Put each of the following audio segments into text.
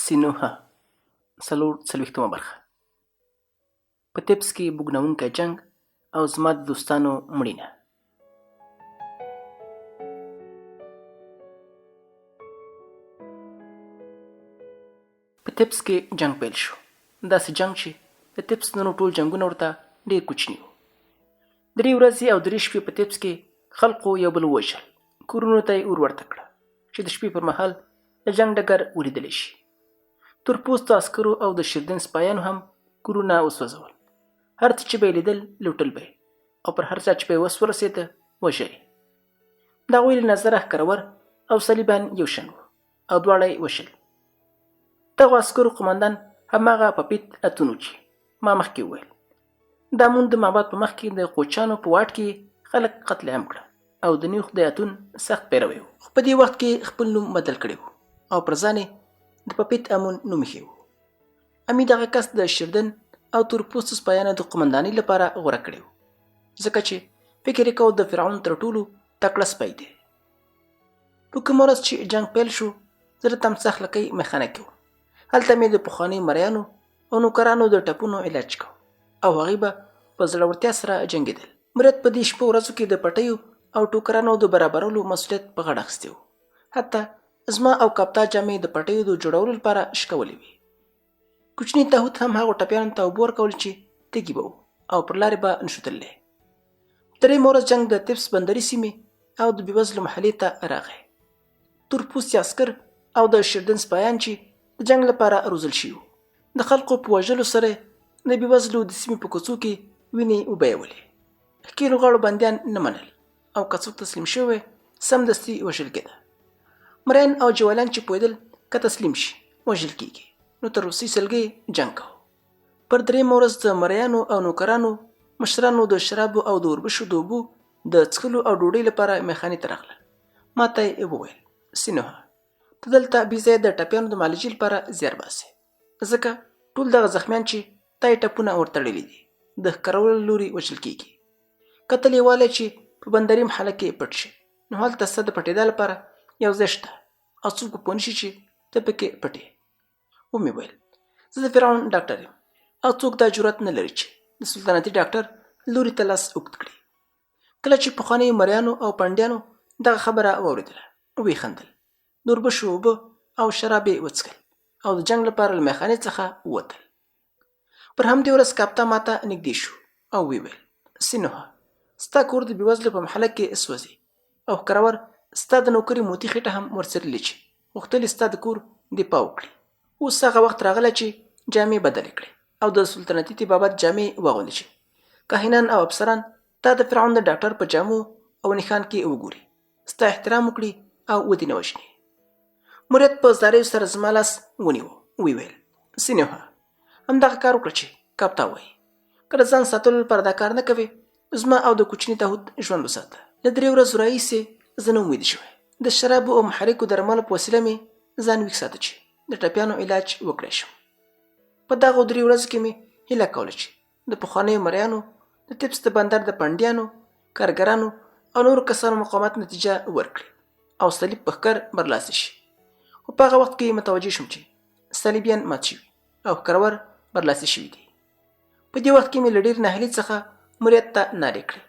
سینوهه 40 برخه. په تبس کې بوږنوونکی جنګ او زما د دوستانو مړینه. په تبس کې جنګ پیل شو. داسې جنګ چې د تبس نورو ټول جنګونه ورته ډېر کوچني وو. 3 ورځې او 3 شپې په تبس کې خلقو یو بل ووژل. کورونو ته یې اور ورته کړه چې د شپې پر مهال د جنګ ډګر ولیدلی شي. تورپوستو عسکرو او د شیردن سپایانو هم کورونه وسوځول. هر څه چې به یې لیدل لوټل به او پر هر چا چې به یې وس ورسېده وژل. د هغوی له نظره ښکرور او صلیبان یو شان وو او دواړه یې وشل. دغو عسکرو قمندان هماغه پپیت اتون و چې ما مخکې وویل. دا مون د معبد په مخ کې د قوچانو په واټ کې خلک قتل عام کړه او د نیوخ د اتون سخت پیروي و. خو په دې وخت کې خپل نوم بدل کړی و او پر ځان د پپیت امون نوم ایښی و. امي دغه کس د شیردن او تورپوستو سپایانو د قمندانۍ لپاره غوره کړی و، ځکه چې فکر یې کوو د فرعون تر ټولو تکړه سپی دی. په کومه ورځ چې جنګ پیل شو زه د تمساح لکۍ میخانه کې وم. هلته مې د پخوانیو مریانو او نوکرانو د ټپونو علاج کو او هغوی به په زړورتیا سره جنګېدل. مریت په دې شپو ورځو کې د پټیو او ټوکرانو د برابرولو مسؤلیت په غاړه اخیستی و. حتی زما او کاپتا جامې د پټیو د جوړولو لپاره شکولې وې. کوچني تاحود هم هغو ټپیانو ته اوبه ورکول چې تږي به وو او پر لارې به نشو تللی. 3 ورځ جنګ د تبس بندري سیمې او د بېوزلو محلې ته راغی. تورپوستي عسکر او د شیردن سپایان چې د جنګ لپاره روزل شوي وو د خلقو په وژلو سره د بېوزلو د سیمې په کوڅو کې وینې وبهولې. ښکېلو غاړو بندیان نه منل او که څوک تسلیم شوی سمدستي وژل کېده. مریان او جوالان چې پوهېدل که تسلیم شي وژل کېږي، نو تر روسۍ سلګۍ جنګ کوو. پر 3 ورځ د مریانو او نوکرانو مشرانو د شرابو او د اوربشو د اوبو د څښلو او ډوډۍ لپاره میخانې ته راغله. ما ته یې وویل سینوهه ته دلته بېځایه د ټپیانو د معالجې لپاره زیار باسې، ځکه ټول دغه زخمیان چې تا یې ټپونه ورتړلي دي د ښکرولو له لوري وژل کېږي. که ته لیوالی چې په بندري محله کې پټ شي نو هلته ستا د پټېدا لپاره یو ځای شته او څوک به پوه نه شي چې ته پکې پټ یې. ومې ویل زه د فرعون ډاکټر یم او څوک دا جرأت نه لري چې د سلطنتي ډاکټر لوري ته لاس اوږد کړي. کله چې پخوانیو مریانو او پنډیانو دغه خبره واورېدله ویې خندل، د اوربشو اوبه او شراب یې وڅښل او د جنګ لپاره له میخانې څخه ووتل. پر همدې ورځ کاپتا ماته نږدې شو او ویې ویل سینوهه ستا کور د بېوزلو په محله کې سوځي او ښکرور ستا د نوکرې موتي خېټه هم ورڅرلې چې غوښتلې ستا د کور دفاع وکړي. اوس هغه وخت راغلی چې جامې بدلې کړې او د سلطنتي طبابت جامې واغوندې چې کاهنان او افسران تا د فرعون د ډاکټر په جامو او نښان کې وګوري، ستا احترام وکړي او ودې نه وژني. مریت په زاریو سره زما لاس ونیو. ویې ویل سینوهه همدغه کار وکړه چې کاپتا وایي. که د ځان ساتلو لپاره دا کار نه کوې زما او د کوچني تاحود ژوند وساته. له 3 ورځو راهیسې زه نه امید شوی. د شرابو او محرکو درملو په وسیله مې ځان ویښ ساته چې د ټپیانو علاج وکړی شم. په دغو 3 ورځو کې مې هیله کوله چې د پخوانیو مریانو د تبس د بندر د پنډیانو کارګرانو او نورو کسانو مقاومت نتیجه ورکړي او صلیب په ښکر برلاسي شي. خو په هغه وخت کې متوجه شوم چې صلیبیان مات شوي او ښکرور برلاسي شوي دي. په دې وخت کې مې له ډېر ناهیلۍ څخه مریت ته نارې کړې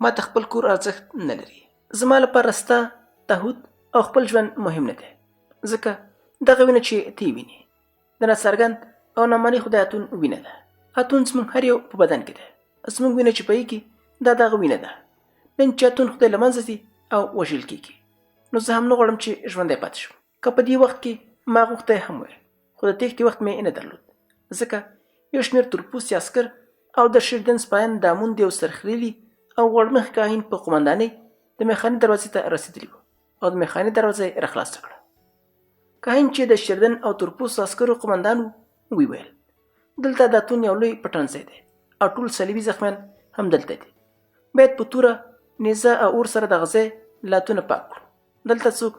ما ته خپل کور ارزښت نه لري. زما لپاره ستا تاحود او خپل ژوند مهم نه دی، ځکه دغه وینه چې ته یې وینې د ناڅرګند او نامعنی خدای اتون وینه ده. اتون زموږ هر یو په بدن کې دی. زموږ وینه چې بهیږي دا دغه وینه ده. نن چې اتون خدای له منځه ځي او وژل کېږي نو زه هم نه غواړم چې ژوندی پاتې شم. که په دې وخت کې ما غوښتی هم ویل خو د تېښتې وخت مې نه درلود، ځکه یو شمېر تورپوستي عسکر او د شیردن سپایان د امون د یو سرخیلي او غوړمخ کاهن په قمندانۍ د میخانې دروازې ته رسېدلي وو او د میخانې دروازه یې راخلاصه کړه. کاهن چې د شیردن او تورپوستو عسکرو قمندان وو ویې ویل دلته د اتون یو لوی پټنځای دی او ټول صلیبي زخمیان هم دلته دي. باید په توره نیزه او اور سره دغه ځای له اتونه پاک کړو. دلته څوک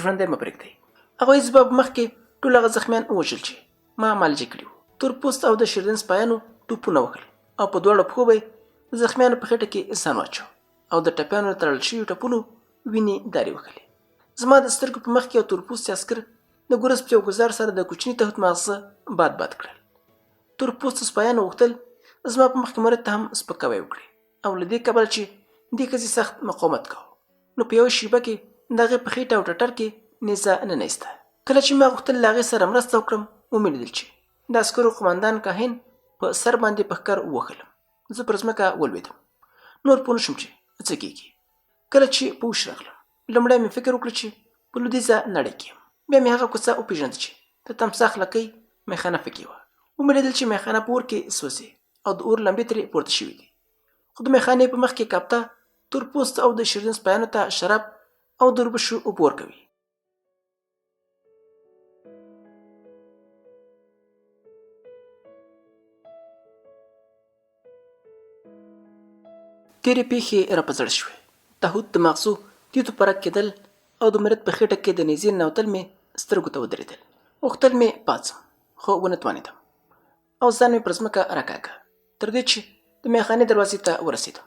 ژوندی مه پرېږدئ. هغوی زما په مخکې ټول هغه زخمیان ووژل چې ما معالجې کړي وو. تورپوست او د شیردن سپایانو ټوپونه وکړل او په دواړو پښو به یې د زخمیانو په خېټه کې ځان واچو او د ټپیانو له تړل شویو ټپونو وینې دارې وکړلې. زما د سترګو په مخ کې یو تورپوستی عسکر د ګورس په یو ګزار سره د کوچني تهوت ماغزه باد باد کړل. تور پوستو سپایانو غوښتل زما په مخکې مرید ته هم سپکاوی وکړي او له دې کبله چې دې ښځې سخت مقاومت کوه، نو په یوه شیبه کې د هغې په خېټه او ټټر کې نیزه ننیسته. کله چې ما غوښتل له هغې سره مرسته وکړم ومې لیدل چې د عسکرو قمندان کاهن په سر باندې په ښکر ووهلم. زه پر ځمکه ولوېدم. نور پوه نشم چې څه کېږي. کله چې په هوښ راغلم لومړی مې فکر وکړ چې په لویدیځه نړۍ کې یم. بیا مې هغه کوڅه وپېژنده چې د تمساح لکۍ میخانه پکې وه. ومې لیدل چې میخانه په اور کې سوځي او د اور لمبې ترې پورته شوي دي. خو د میخانې په مخ کې کاپتا تور پوست او د شیرین سپیانو ته شراب او د اوربشو اوبه ورکوي. تېرې پیښې راپه زړه شوې. تهوت د ماغزو تیتو پرک کېدل او د مرید په خېټه کې د نیزې ننوتل مې سترګو ته ودرېدل. غوښتل مې پاڅم خو ونه توانېدم او ځان مې پر ځمکه راکاږه تر دې چې د میخانې دروازې ته ورسېدم.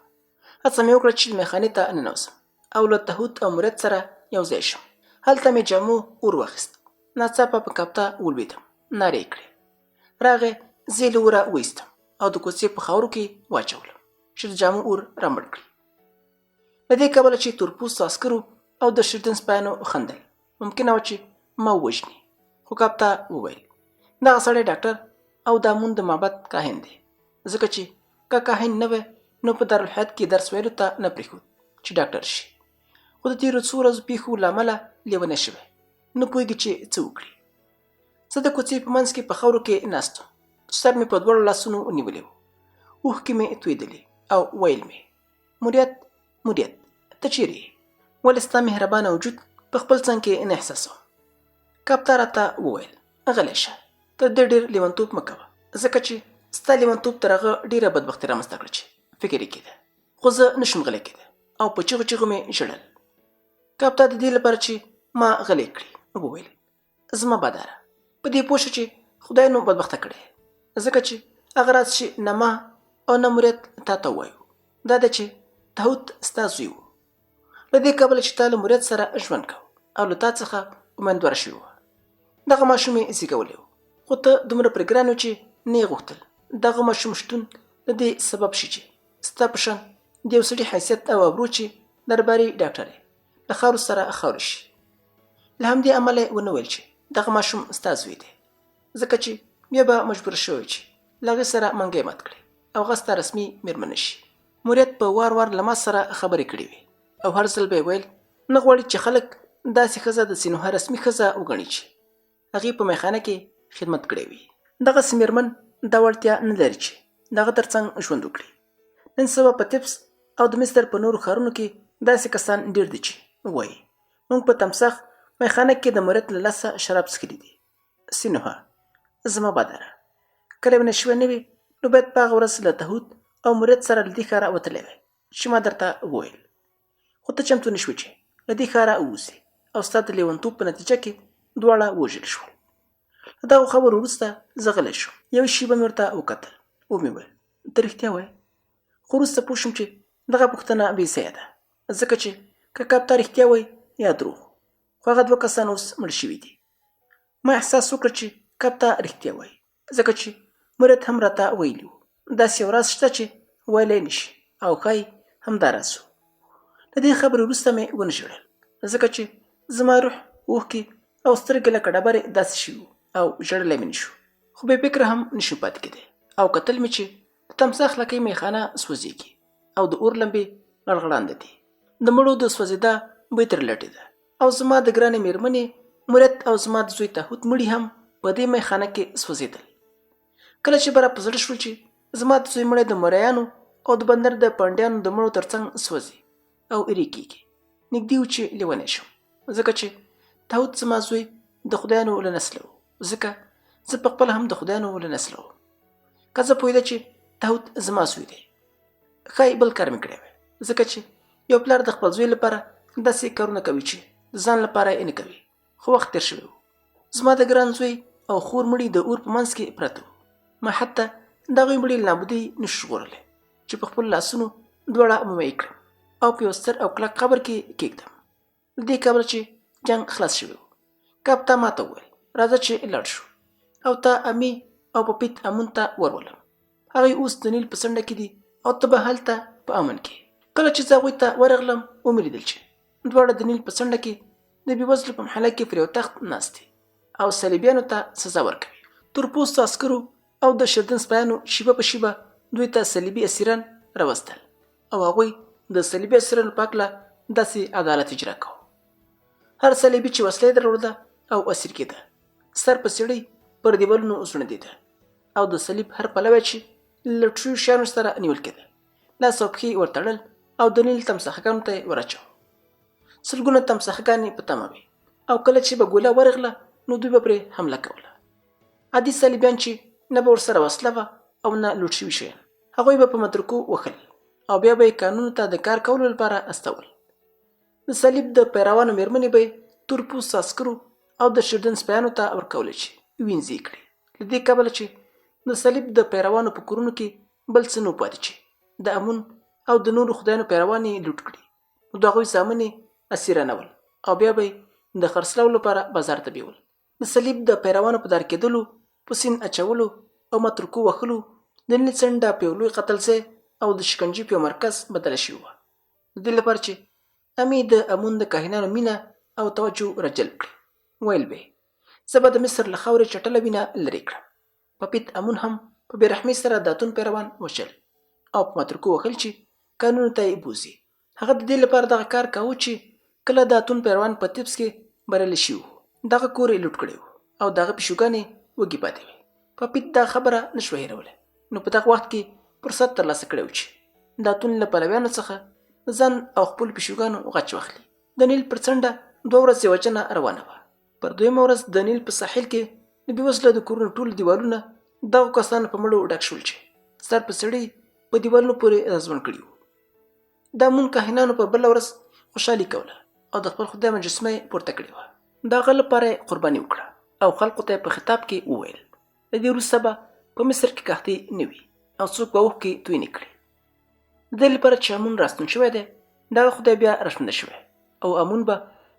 هڅه مې وکړه چې میخانې ته ننوځم او له تهوت او مرید سره یو ځای شم. هلته مې جامو اور واخیست. ناڅاپه په کاپتا ولوېدم. نارې یې کړې. راغې، زه یې له اوره وایستم او د کوڅې په خاورو کې واچولم چې د جامو اور رامړ کړي. له دې کبله چې تورپوستو عسکرو او د شیردن سپیانو خندل، ممکنه وه چې ما ووژني. خو کاپتا وویل دغه سړی ډاکټر او د امون د معبد کاهن دی، ځکه چې که کاهن نه وی نو په دارالحیات کې درس ویلو ته نه پرېښود چې ډاکټر شي. خو د تېرو څو ورځو پیښو له امله لیونی شوی، نه پوهېږي چې څه وکړي. زه د کوڅې په منځ کې په خاورو کې ناست وم. سر مې په دواړو لاسونو ونیولی و. اوښکې مې تویېدلې او ویل مې مریت ته چیرې یې؟ ولې ستا مهربانه وجود په خپل څنګ کې نه احساسوم؟ کاپتا راته وویل غلی شه، ته دې ډېر لیونتوب مه کوه، ځکه چې ستا لیونتوب تر هغه ډېره بدبختي رامنځته کړه چې فکر یې کېده. خو زه نشم غلی کېده او په چیغو چیغو مې ژړل. کاپتا د دې لپاره چې ما غلی کړي وویل زما باداره، په دې پوه شه چې خدای نو بدبخته کړی، ځکه چې هغه راز چې نه ما او نه مرید تا ته ووایو دا ده چې تهوت ستا زوی و. له دې کبله چې تا له مرید سره ژوند کو او له تا څخه امیندواره شوي وه. دغه ماشوم یې زیږولی و، خو ته دومره پرې ګران و چې نه یې غوښتل دغه ماشوم شتون د دې سبب شي چې ستا په شان د یو سړي حیثیت او ابرو چې درباري ډاکټر یې له خاورو سره خاورې شي. له همدې امله یې ونه ویل چې دغه ماشوم ستا زوی دی، ځکه چې بیا به مجبوره شوی چې له هغې سره منګی مات کړي او هغه ستا رسمي مېرمنه شي. مرید په وار وار له ما سره خبرې کړې وې او هر ځل به یې ویل نه غواړي چې خلک داسې ښځه د سینوها رسمي ښځه وګڼي چې هغې په میخانه کې خدمت کړی وي. دغسې مېرمن دا وړتیا نه لري چې د هغه تر څنګ ژوند وکړي. نن سبا په تبس او د مصر په نورو ښارونو کې داسې کسان ډېر دي چې وایي موږ په تمساح میخانه کې د مرید له لاسه شراب څښلي دي. سینوها زما باداره، کله به نشوه نه وي نو باید په هغه ورځ له تهوت او مرید سره له دې ښاره وتلی وی چې ما درته وویل. خو ته چمتو نه شوې چې له دې ښاره ووځې او ستا د لیونتوب په نتیجه کې دواړه ووژل شول. له دغو خبرو وروسته زه غلی شوم. یوه شېبه مې ورته وکتل. ومې ویل ته رښتیا وایې؟ خو وروسته پوه شوم چې دغه پوښتنه بې ځایه ده، ځکه چې که کاپتا رښتیا وایي یا دروغ، خو هغه دوه کسان اوس مړ شوي دي. ما احساس وکړ چې کاپتا رښتیا وایي، ځکه چې مرید هم راته ویلي و داسې یو راز شته چې ویلی نه شي او ښایي همدا راز و. له دې خبرې وروسته مې ونه ژړل، ځکه چې زما روح، اوښکې او سترګې لکه ډبرې داسې شوي وو او ژړلی مې نه شو. خو بې فکره هم نه شو پاتې کېدی او کتل مې چې د تمساح لکۍ میخانه سوځېږي او د اور لمبې غړغړانده دي. د مړو د سوځېدا بوی ترې لټېده او زما د ګرانې مېرمنې مرید او زما د زوی تهوت مړي هم په دې میخانه کې سوځېدل. کله چې به راپه زړه شول چې زما د زوی مړی د مریانو او د بندر د پنډیانو د مړو تر څنګ سوځي او ایرې کېږي، نږدې و چې لیونی شم، ځکه چې تهوت زما زوی د خدایانو له نسله و، ځکه زه پخپله هم د خدایانو له نسله وم. که زه پوهېده چې تهوت زما زوی دی، ښایي بل کار مې کړی وی، ځکه چې یو پلار د خپل زوی لپاره داسې کارونه کوي چې د ځان لپاره یې نه کوي. خو وخت تېر شوی و. زما د ګران زوی او خور مړي د اور په منځ کې پراته وو. ما حتی د هغوی مړي له نابودۍ نشو ژغورلی چې په خپلو لاسونو دواړه مومعي کړم او په یو ستر او کلک قبر کې کېږدم، له دې کبله چې جنګ خلاص شوی و. کاپتا ما ته وویل راځه چې لاړ شو او تا امي او پپیت امون ته ورولم. هغوی اوس د نیل په څنډه کې دي او ته به هلته په امن کې. کله چې زه هغوی ته ورغلم ومې لیدل چې دواړه د نیل په څنډه کې د بېوزلو په محله کې پر یو تخت ناست دي او صلیبیانو ته سزا ورکوي. تورپوستو عسکرو او د شردن سپایانو شیبه په شیبه دوی ته صلیبي اسیران راوستل او هغوی د صلیبي اسیرانو په هکله داسې عدالت اجرا کوه. هر صلیبي چې وسله یې درلوده او اسیر کېده سر په سیړۍ پر دیوالونو ځړندېده او د صلیب هر پلوی چې له ټرو شیانو سره نیول کېده لاس او پښې ورتړل او د نیل تمساحګانو ته یې ورچاوه. سلګونه تمساحګانې په تمه وې او کله چې به ګوله ورغله نو دوی به پرې حمله کوله. عادي صلیبیان چې نه به ورسره وسله وه او نه لوټ شوي شیان هغوی به په مترکو وخل او بیا به یې کانونو ته د کار کولو لپاره استول. د صلیب د پیروانو میرمنې به یې تورپوستو عسکرو او د شردن سپایانو ته ورکولې چې وینځي یې کړي، له دې کبله چې د صلیب د پیروانو په کورونو کې بل څه نه پاتې چې د امون او د نورو خدایانو پیروان یې لوټ کړي نو د هغوی زامن یې اسیرانول او بیا به یې د خرڅلاو لپاره بازار ته بیول. د صلیب د پیروانو په دار کېدلو، په سیند اچولو او مترکو وهلو د نیل څنډه په یو لوی قتل ځای او د شکنجې په یو مرکز بدله شوې وه، د دې لپاره چې امي د امون د کاهنانو مینه او توجه راجلب کړي. ویل به زه به د مصر له خاورې چټله وینه لرې کړم. پپیت امون هم په بېرحمۍ سره د اتون پیروان وشل او په مترکو وهل چې کانونو ته یې بوځي. هغه د دې لپاره دغه کار کاوه چې کله د اتون پیروان په تبس کې بریالي شوي وو دغه کور یې لوټ کړی و او دغه پیشوګانې وږي پاتې وې. پپیت دا خبره نه شوه هېرولی نو په دغه وخت کې فرصت ترلاسه کړی و چې د اتون له پلویانو څخه ځان او خپلو پیشوګانو غچ واخلي. د نیل پر څنډه 2 ورځې وجنه روانه وه. پر دویمه ورځ د نیل په ساحل کې د بېوزله د کورونو ټول دیوالونه دغو کسانو په مړو ډک شول چې سر په سړي په دیوالونو پورې رازمن کړي وو. د امون کاهنانو پر بله ورځ خوشحالي کوله او د خپل خدای مجسمه یې پورته کړې وه. د هغه لپاره یې قرباني وکړه او خلقو ته یې په خطاب کې وویل د دې وروسته به په مصر کې قحطي نه وي او څوک به اوښکې توی نه کړي. د دې لپاره چې امون راستون شوی دی دغه خدای بیا راژوندی شوی او امون به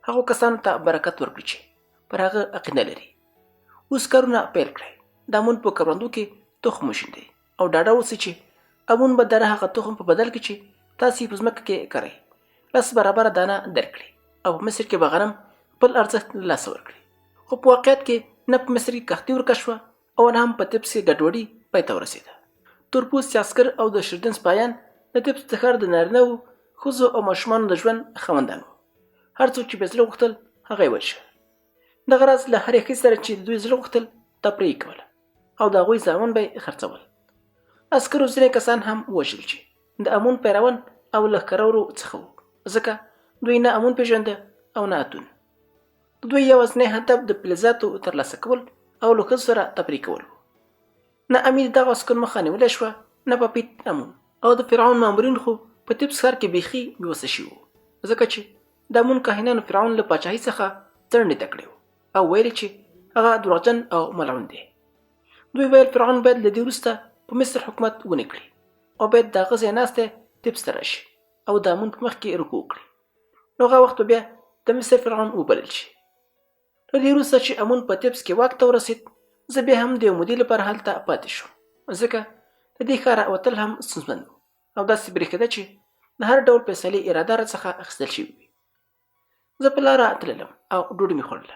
هغو کسانو ته برکت ورکړي چې پر هغه عقیده لري. اوس کارونه پیل کړئ. د امون په کروندو کې تخم وشیندئ او ډاډه اوسئ چې امون به د هغه تخم په بدل کې چې تاسې په ځمکه کې کرئ 10 برابره دانه درکړي او په مصر کې به غنم خپل ارزښت له لاسه ورکړي. خو په واقعیت کې نه په مصر کې قحطي ورکه شوه او نه هم په تبس کې ګډوډي پای ته ورسېده. تورپوستي عسکر او د شردن سپایان د تبس د ښار د نارینهو، ښځو او ماشومانو د ژوند خاوندان وو. هر څوک چې بې زړه غوښتل هغه یې وژه. دغه راز له هرې ښځې سره چې د دوی زړه غوښتل تفریح یې کوله او د هغوی زامن به یې خرڅول. عسکرو ځینې کسان هم ووژل چې د امون پیروان او لښکرورو څخه وو، ځکه دوی نه امون پیژنده او نه اتون. د دوی یوازینی هدف د فلزاتو ترلاسه کول او له ښځو سره تفریح کول وو. نه امیر دغه عسکر مخه نیولی شوه نه پپیت امون او د فرعون مامورین خو په تبس ښار کې بیخي بېوسه شوي وو، ځکه چې د امون کاهنانو فرعون له پاچاهۍ څخه څنډې ته کړی او ویل چې هغه دروغجن او ملعون دی. دوی ویل فرعون باید له دې وروسته په مصر حکومت ونه کړي او باید د هغه ځای ناستی تبس ته راشي او د امون په مخ کې رکوع وکړي. نو هغه وخت بیا د مصر فرعون وبلل شي. له دې وروسته چې امون په تبس کې واک ته ورسېد زه بیا هم د یو مودې لپاره هلته پاتې شوم، ځکه د دې ښاره وتل هم ستونزمن و او داسې برېښېده چې د هر ډول فیصلې اراده راڅخه اخیستل شوې وي. زه په لاره تللم او ډوډۍ مې خوړله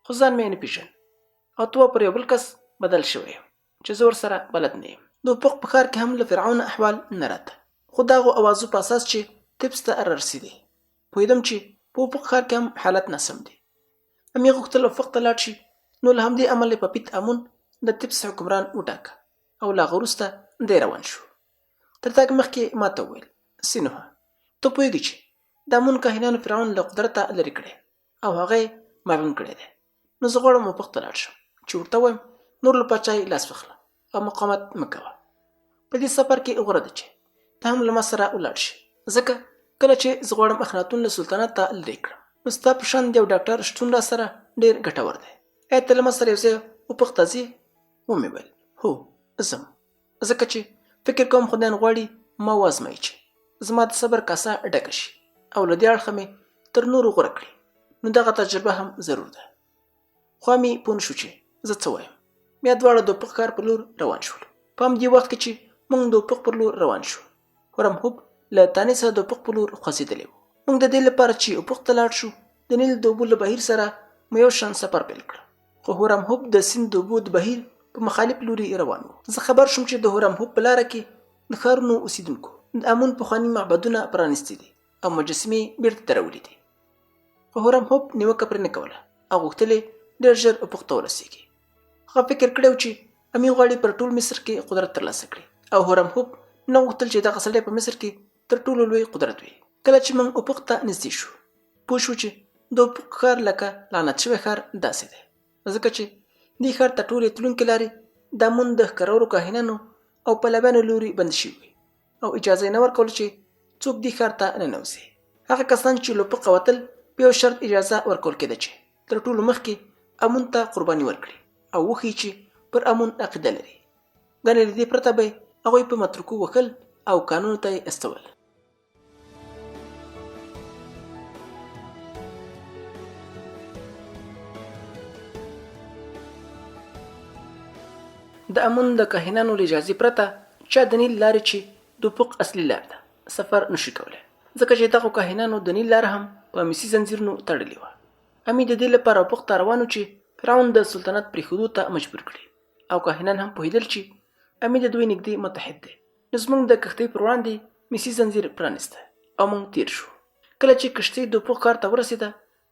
خو ځان مې نه پېژند او تو پر یو بل کس بدل شوی یم چې زه ورسره بلد نه یم. د افق په ښار کې هم له فرعون احوال نه راته، خو د هغو اوازو په اساس چې تبس ته رارسېدی پوهېدم چې په افق ښار کې هم حالت ناسم دی. امې غوښتل افق ته لاړ شي نو له همدې امله پپیت امون د تبس حکمران وټاکه او له هغه وروسته دی روان شو. تر تګ مخکې ما ته وویل سینوهه ته پوهېږې چې د امون کاهنانو فرعون له قدرته لرې کړی او هغه یې مغلوم کړی دی. نو زه غواړم افق ته لاړ شم چې ورته ووایم نور له پاچاهۍ لاس واخله او مقاومت مه کوه. په دې سفر کې غوره ده چې ته هم له ما سره ولاړ شي، ځکه کله چې زه غواړم اخناتون له سلطنت ته لرې کړم نو ستا په شان یو ډاکټر شتون را سره ډېر ګټور دی. ایا ته له ما سره یو ځای افق ته ځې؟ ومې ویل هو ځم، ځکه چې فکر کوم خدای غواړي ما وازمایي چې زما د صبر کاسه ډکه شي او له دې اړخه مې تر نورو غوره کړي، نو دغه تجربه هم ضرور ده. خو مې پوه نه شو چې زه څه وایم. بیا دواړه د افق ښار په لور روان شول. په همدې وخت کې چې موږ د افق پر لور روان شو، هورمهوب له تانې څخه د افق په لور خوځېدلی و. موږ د دې لپاره چې افق ته لاړ شو د نیل د اوبو له بهیر سره مو یو شان سفر پیل کړ. خو هورمهوب د سیند د اوبو د بهیر په مخالف لوري روان و. زه خبر شوم چې د هورمهوب په لاره کې د ښارونو اوسیدونکو د امون پخواني معبدونه پرانیستي دي او مجسمې بیرته درولې دي. خو هورمهوب نیوکه پرې نه کوله او غوښتل ډېر ژر افق ته ورسېږي. هغه فکر کړی و چې امي غواړي پر ټول مصر کې قدرت ترلاسه کړي او هورمهوب نه غوښتل چې دغه سړی په مصر کې تر ټولو لوی قدرت وي. کله چې موږ افق ته نږدې شو پوه شو چې د افق ښار لکه لعنت شوی ښار داسې دی، ځکه چې دې ښار ته ټولې تلونکې لارې د امون د ښکرورو کاهنانو او پلویانو لوري بند شوي او اجازه یې نه ورکوله چې څوک دې ښار ته ننوځي. هغه کسان چې له افقه وتل په یو شرط اجازه ورکول کېده چې تر ټولو مخکې امون ته قرباني ورکړي او وښیي چې پر امون عقیده لري. ګنې له دې پرته به هغوی په متروکو وهل او کانونو ته یې استول. د امون د کاهنانو له اجازې پرته چا د نیل لارې چې د افق اصلي لار ده سفر نشي کولی، ځکه چې دغو کاهنانو د نیل لاره هم په مسي زنځیرونو تړلې وه. امي د دې لپاره افق ته روان و چې فرعون د سلطنت پرېښودو ته مجبور کړي او کاهنان هم پوهېدل چې امي د دوی نږدې متحد دی. نو زموږ د کښتۍ پر وړاندې مسي زنځیر پرانیسته او موږ تیر شو. کله چې کښتۍ د افق ښار ته ورسېده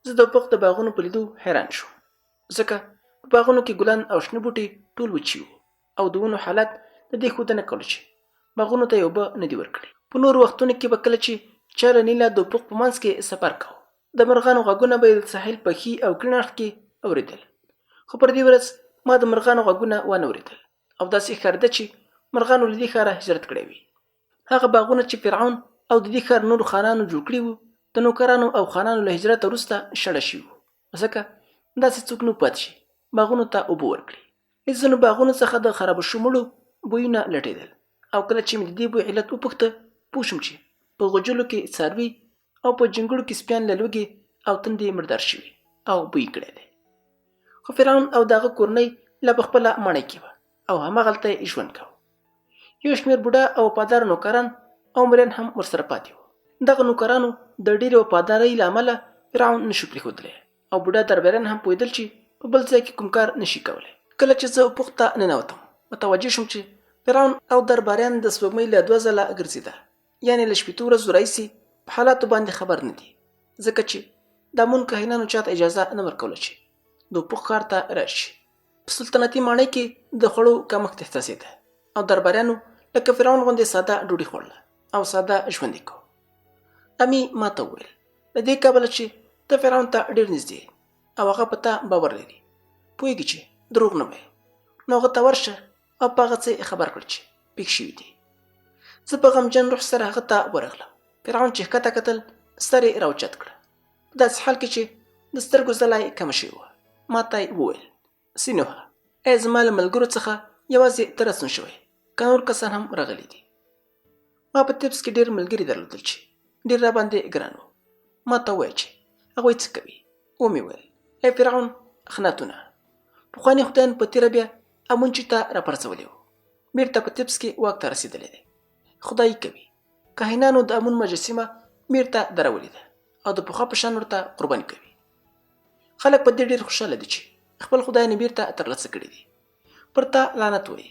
زه د افق د باغونو په لیدو حیران شوم، ځکه په باغونو کې ګلان او شنه بوټي ټول وچي وو او د ونو حالت د دې ښودنه کوله چې باغونو ته یې اوبه نه دي ورکړي. په نورو وختونو کې به کله چې چا له نیله د افق په منځ کې سفر کوو د مرغانو غږونه به یې د ساحل په ښي او کیڼ اړخ کې اورېدل. خو پر دې ورځ ما د مرغانو غږونه ونه اورېدل او داسې ښکارېده چې مرغانو له دې ښاره هجرت کړی وي. هغه باغونه چې فرعون او د دې ښار نورو خانانو جوړ کړي وو د نوکرانو او خانانو له هجرت وروسته شړه شوي وو، ځکه داسې څوک نه پاتې شي باغونو ته اوبه ورکړي. هېڅ ځینو باغونو څخه د خرابه شومړو بویونه لټېدل او کله چې مې د دې بوی علت وپوښته پوه شوم چې په غجلو کې څاروي او په جنګړو کې سپیان له لوږې او تندې مردار شوي او بوی کړی دی. خو فرعون او د هغه کورنۍ لا په خپله ماڼۍ کې وه او هماغلته یې ژوند کوه. یو شمېر بوډا او وفادار نوکران او مریان هم ورسره پاتې وو. دغه نوکرانو د ډېرې وفادارۍ له امله فرعون نشو پرېښودلی او بوډا درباریان هم پوهېدل چې په بل ځای کې کوم کار نشي کولی. کله چې زه افق ته ننوتم متوجه شوم چې فرعون او درباریان د سپوږمۍ له 2 ځله ګرځېده، یعنې له 8 ورځو راهیسې په حالاتو باندې خبر نه دي، ځکه چې د امون کاهنانو چاته اجازه نه ورکوله چې د افق ښار ته راشي. په سلطنتي ماڼۍ کې د خوړو کمښت احساسېده او درباریانو لکه فرعون غوندې ساده ډوډۍ خوړله او ساده ژوند یې کوه. امي ما ته وویل له دې کبله چې ته فرعون ته ډېر نږدې او هغه په تا باور لري، پوهېږي چې دروغ نه وایي، نو هغه ته ورشه او په هغه څه خبر کړه چې پېښ شوي دي. زه په غمجن روح سره هغه ته ورغلم. فرعون چې ښکته کتل سر یې راوچت کړه، په داسې حال کې چې د سترګو ځلا یې کمه شوې وه. ما ته یې وویل سینوهه ای زما له ملګرو څخه یوازې ته رسن شوی، که نور کسان هم راغلي دي. ما په تبس کې ډېر ملګري درلودل چې ډېر راباندې ګران وو. ما ته وویل چې هغوی څه کوي. ومې ویل ای فرعون اخناتونه پخواني خدایان په تېره بیا امونچي ته راپرځولی وو، بېرته په تبس کې واک ته رسېدلی دی. خدایي کوي کاهنانو د امون مجسمه بېرته درولې ده او د پخوا په شان ورته قرباني کوي. خلک په دې ډېر خوشحاله دي چې خپل خدایان یې بېرته ترلاسه کړي دي. پر تا لعنت وایي،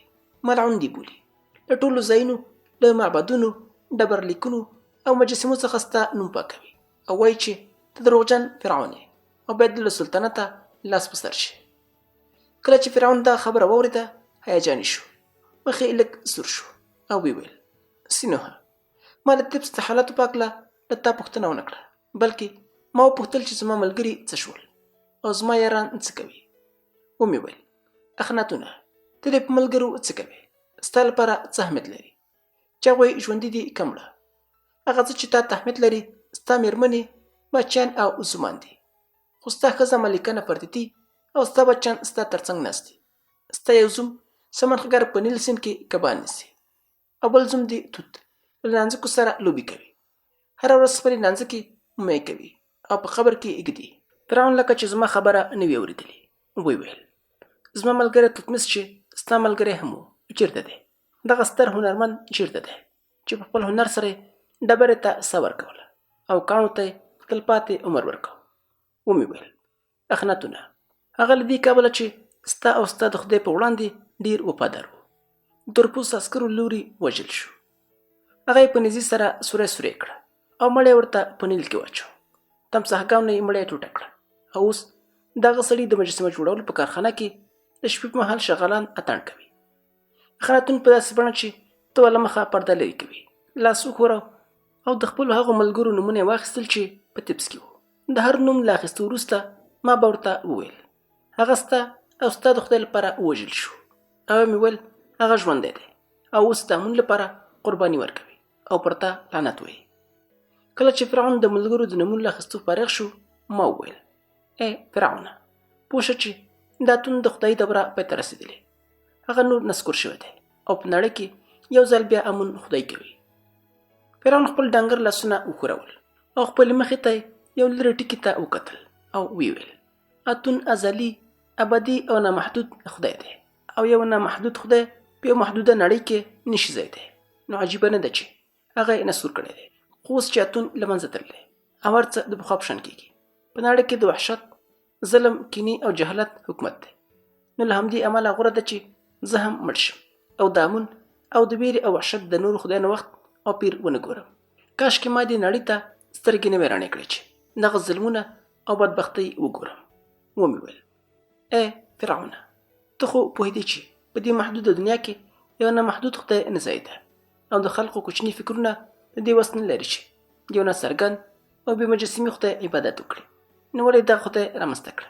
ملعون دي بولي، له ټولو ځایونو له معبدونو ډبرلیکونو او مجسمو څخه ستا نوم پاکوي او وایي چې ته دروغجن فرعون یې او باید له سلطنته لاس په سر شي. کله چې فرعون دا خبره واورېده هیجاني شو، مخ یې لږ سور شو او ویې ویل سینوهه ما له تبس د حالاتو په هکله له تا پوښتنه ونه کړه، بلکې ما وپوښتل چې زما ملګري څه شول او زما یاران څه کوي. ومې ویل اخناتونه ته دې په ملګرو څه کوې؟ ستا لپاره څه اهمیت لري چې هغوی ژوندي دي که مړه؟ هغه څه چې تا ته اهمیت لري ستا مېرمنې بچیان او زومان دي، خو ستا ښځه ملکه نفرتیتي او ستا بچیان ستا تر څنګ ناست دي. ستا یو زوم سمنخګر په نیل سیند کې کبان نیسي او بل زوم دې توت له نانځکو سره لوبې کوي، هره ورځ خپلې نانځکې مې کوي او په قبر کې ږدي. فرعون لکه چې زما خبره نه وي اورېدلې وویل زما ملګری تطمس چې ستا ملګری هم و چیرته دی؟ دغه ستر هنرمند چیرته دی چې په خپل هنر سره ډبرې ته سا ورکوله او کاڼو ته یې تلپاتې عمر ورکو؟ ومې ویل اخناتونه هغه له دې کبله چې ستا او ستا د خدای په وړاندې ډیر وفادار و. تورپوست عسکرو لوري وژل شو. هغه یې په نیزي سره سوری کړه او مړی ورته په نیل کې واچو. تمساحګانو یې مړی ټوټه کړه او اوس دغه سړي د مجسمه جوړولو په کارخانه کې د شپې په مهال شغالان اتڼ کوي. اخناتون په داسې بڼه چې ته له مخه پرده لرې کوي لاس وښوراو او د خپلو هغو ملګرو نومونه یې واخیستل چې په تپس کې وو. د هر نوم له اخیستو وروسته ما به ورته وویل هغه ستا او ستا د خدای لپاره ووژل شو. او مې ویل هغه ژوندی دی او اوس د امون لپاره قرباني ورکوي او پر تا لعنت وایي. کله چې فرعون د ملګرو د نومونو له اخیستو فارغ شو ما وویل ای فرعونه پوه شه چې دا تون د خدای دوره پای ته رسېدلی. هغه نور نسکور شوی دی او په نړۍ کې یو ځل بیا امون خدای کوي. فرعون خپل ډنګر لاسونه وښورول او خپلې مخې ته یو لرې ټکي ته وکتل او ویل اتون ازلي ابدي او نامحدود خدای دی او یو نامحدود خدای په یو محدوده نړۍ کې نشي ځای دی. نو عجیبه نه ده چې هغه یې نسکور کړی دی. خو اوس چې اتون له منځه تللی او هر څه د پخوا په شان کېږي. په نړۍ کې د وحشت ظلم کینې او جهالت حکومت دی. نو له همدې امله غوره ده چې زه هم مړ شم او د امون او د ویرې او وحشت د نورو خدایانو وخت او پیر ونه ګورم. کاشکې ما دې نړۍ ته سترګې نه وې رڼې کړې چې دغه ظلمونه او بدبختۍ وګورم. ومې ویل ای فرعونه ته خو پوهېدې چې په دې محدوده دنیا کې یو نامحدود خدای نه ځای ده او د خلقو کوچني فکرونه د دې وس نه لري چې د یو ناڅرګند او بې مجسمې خدای عبادت وکړي. نو ولې دغه خدای رامنځته کړه؟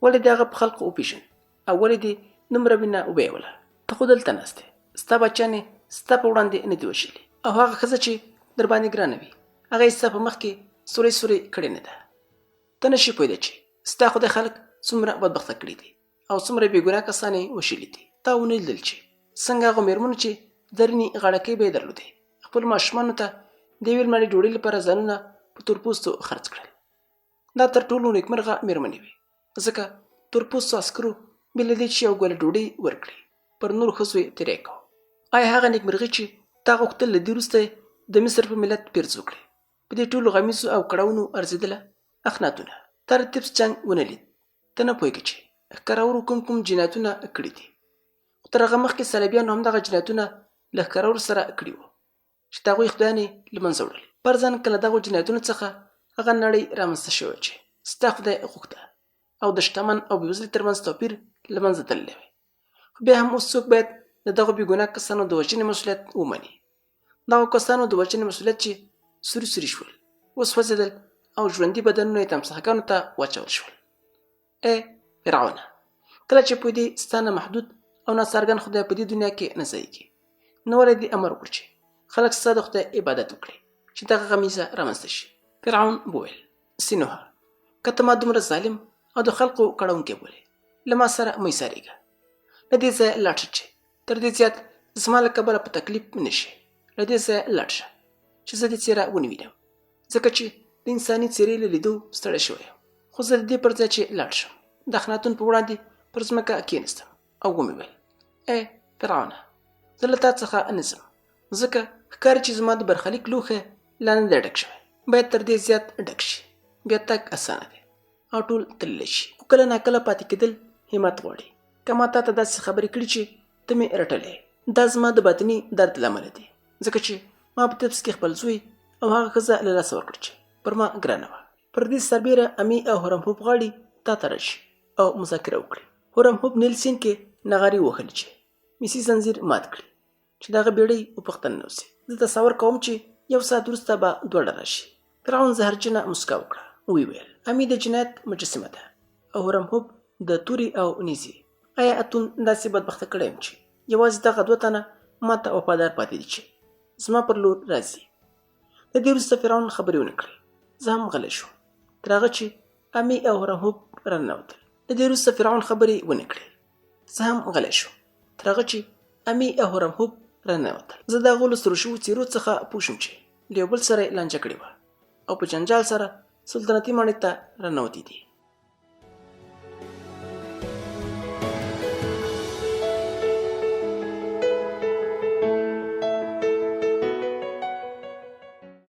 ولې د هغه په خلقو وپېژنې او ولې دې دومره مینه وبیوله؟ ته خو دلته ناست یې، ستا بچیان یې ستا په وړاندې نه دي وژلي او هغه ښځه چې در باندې ګرانه وي هغه یې ستا په مخ کې سوری کړې نه ده. ته نشي پوهېدی چې ستا خدای خلک څومره بدبخته کړي دي او څومره بې ګناه کسان یې وژلي دي. تا ونه لیدل چې څنګه هغو مېرمنو چې درنې غاړکۍ به یې درلودې خپلو ماشومانو ته د یوې لمړې ډوډۍ لپاره ځانونه په تورپوستو خرڅ کړل. دا تر ټولو نیکمرغه مېرمنې وې ځکه تورپوستو عسکرو بې له دې چې یو ګوله ډوډۍ ورکړي پر نورو ښځو یې تېری کوه. آیا هغه نیکمرغي چې تا غوښتل له دې وروسته د مصر په ملت پیرز وکړي په دې ټولو غمیزو او کړاوونو ارزېدله؟ اخناتونه تا د تپس جنګ ونه لید. ته نه پوهېږې چې ښکارورو کوم جنایتونه کړي دي. خو تر هغه مخکې صلیبیانو هم دغه جنایتونه له ښکارورو سره کړي وو چې د هغوی خدایان یې له منځه وړل. فرضاً که له دغو جنایتونو څخه هغه نړۍ رامنځته شوې چې ستا خدای غوښته او د شتمن او بېوزلي ترمنځ توپیر له منځه تللی وی. خو بیا هم اوس څوک باید د دغو بېګناه کسانو د وژنې مسؤلیت ومني. دغو کسانو د وژنې مسؤلیت چې سوري شول وسوځېدل او ژوندي بدنونه یې تمساحګانو ته واچول شول. ای فرعونه کله چې پوهېدې ستا نه محدود او ناڅرګند خدای په دې دنیا کې نه ځایږي نو ولې دې امر وکړ چې خلک ستا د خدای عبادت وکړي چې دغه غمیزه رامنځته شي؟ فرعون وویل سینوهه که ته ما دومره ظالم او د خلقو کړونکی بولې له ما سره مه ایسارېږه. له دې ځایه لاړ شه چې تر دې زیات زما له کبله په تکلیف نه شي. له دې ځایه لاړ شه چې زه دې څېره ونه وینم ځکه چې د انساني څېرې له لیدو ستړی شوی یم. خو زه د دې پر ځای چې لاړ شم د اخناتون په وړاندې پر ځمکه کېناستم او ومې ویل ای فرعونه زه له تا څخه نه ځم ځکه ښکاري چې زما د برخلیک لوښی لا نه دی ډک شوی. باید تر دې زیات ډک شي. بیا تګ اسانه دی او ټول تللی شي. خو کله ناکله پاتې کېدل همت غواړي. که ما تا ته داسې خبرې کړي چې ته مې رټلی دا زما د باطني درد له امله دي ځکه چې ما په تپس کې خپل زوی او هغه ښځه له لاسه ورکړه چې پر ما ګرانه وه. پر دې سربیره امي او هورمهوب غواړي تا ته راشي او مذاکره وکړي. هورمهوب نیل سیند کې نغارې ووهلې چې میسي زنځیر مات کړي چې د هغه بیړۍ وپوښتنه نوسي. زه تصور کوم چې یو ساعت وروسته به دواړه راشي. فرعون زهرجنه مسکا وکړه. ویې ویل امي د جنایت مجسمه ده او هورمهوب د تورې او نیزې. آیا اتون داسې بدبخته کړی یم چې یوازې دغه دوه تنه ما ته وفادار پاتې دي چې زما پر لور راځي؟ د دې وروسته فرعون خبرې ونه کړې. زه هم غلی شوم تر هغه چې امي او هورمهوب راننوتل. د دې وروسته فرعون خبرې ونه کړې. زه هم غلی شوم تر هغه چې امي او هورمهوب راننوتل. زه د هغو له سرو شویو څېرو څخه پوه شوم چې له یو بل سره یې لانجه کړې وه او په جنجال سره سلطنتي ماڼۍ ته راننوتې دي.